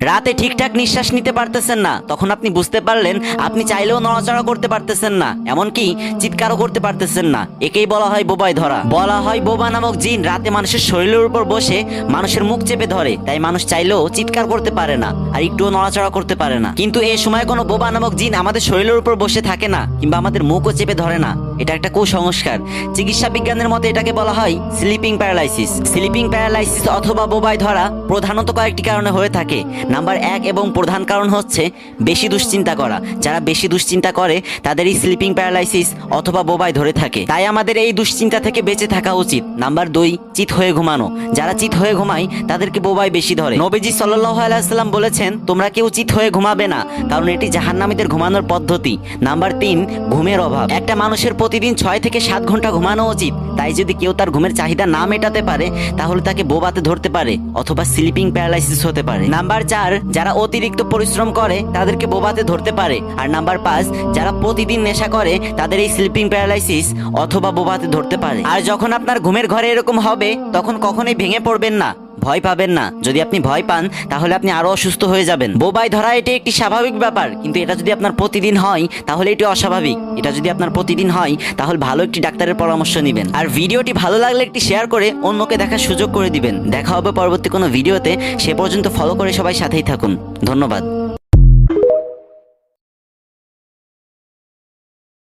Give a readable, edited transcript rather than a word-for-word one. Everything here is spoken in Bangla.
রাতে ঠিকঠাক নিঃশ্বাস নিতে পারতেছেন না, তখন আপনি বুঝতে পারলেন আপনি চাইলেও নড়াচড়া করতে পারতেছেন না, এমনকি চিৎকারও করতে পারতেছেন না। একেই বলা হয় বোবায় ধরা। বলা হয় বোবা নামক জিন রাতে মানুষের শরীরের উপর বসে মানুষের মুখ চেপে ধরে, তাই মানুষ চাইলেও চিৎকার করতে পারে না আর একটুও নড়াচড়া করতে পারে না। কিন্তু এই সময় কোনো বোবা নামক জিন আমাদের শরীরের উপর বসে থাকে না কিংবা আমাদের মুখও চেপে ধরে না। এটা একটা কুসংস্কার। চিকিৎসা বিজ্ঞানের মতে এটাকে বলা হয় স্লিপিং প্যারালাইসিস। স্লিপিং প্যারালাইসিস অথবা বোবায় ধরা প্রধানত কয়েকটি কারণে হয়ে থাকে। নাম্বার 1 এবং প্রধান কারণ হচ্ছে বেশি দুশ্চিন্তা করা। যারা বেশি দুশ্চিন্তা করে তাদের এই স্লিপিং প্যারালাইসিস অথবা বোবায় ধরে থাকে, তাই আমাদের এই দুশ্চিন্তা থেকে বেঁচে থাকা উচিত। নাম্বার 2, চিত হয়ে ঘুমানো। যারা চিত হয়ে ঘুমায় তাদেরকে বোবায় বেশি ধরে। নবীজি সাল্লাল্লাহু আলাইহি ওয়াসাল্লাম বলেছেন, তোমরা কেউ চিত হয়ে ঘুমাবে না, কারণ এটি জাহান্নামীদের ঘুমানোর পদ্ধতি। নাম্বার 3, ঘুমের অভাব। একটা মানুষের প্রতিদিন 6 থেকে 7 ঘন্টা ঘুমানো উচিত, তাই যদি কেউ তার ঘুমের চাহিদা না মেটাতে পারে তাহলে তাকে বোবাতে ধরতে পারে অথবা স্লিপিং প্যারালাইসিস হতে পারে। নাম্বার 4, যারা অতিরিক্ত পরিশ্রম করে তাদেরকে বোবাতে ধরতে পারে। আর নাম্বার 5, যারা প্রতিদিন নেশা করে তাদের এই স্লিপিং প্যারালাইসিস অথবা বোবাতে ধরতে পারে। আর যখন আপনার ঘুমের ঘরে এরকম হবে তখন কখনোই ভেঙে পড়বেন না, ভয় পাবেন না। যদি আপনি ভয় পান তাহলে আপনি আরো অসুস্থ হয়ে যাবেন। বোবায় ধরা এটি একটি স্বাভাবিক ব্যাপার, কিন্তু এটা যদি আপনার প্রতিদিন হয় তাহলে এটি অস্বাভাবিক। এটা যদি আপনার প্রতিদিন হয় তাহলে ভালো একটি ডাক্তারের পরামর্শ নেবেন। আর ভিডিওটি ভালো লাগলে একটি শেয়ার করে অন্যকে দেখার সুযোগ করে দিবেন। দেখা হবে পরবর্তী কোনো ভিডিওতে। সে পর্যন্ত ফলো করে সবাই সাথেই থাকুন। ধন্যবাদ।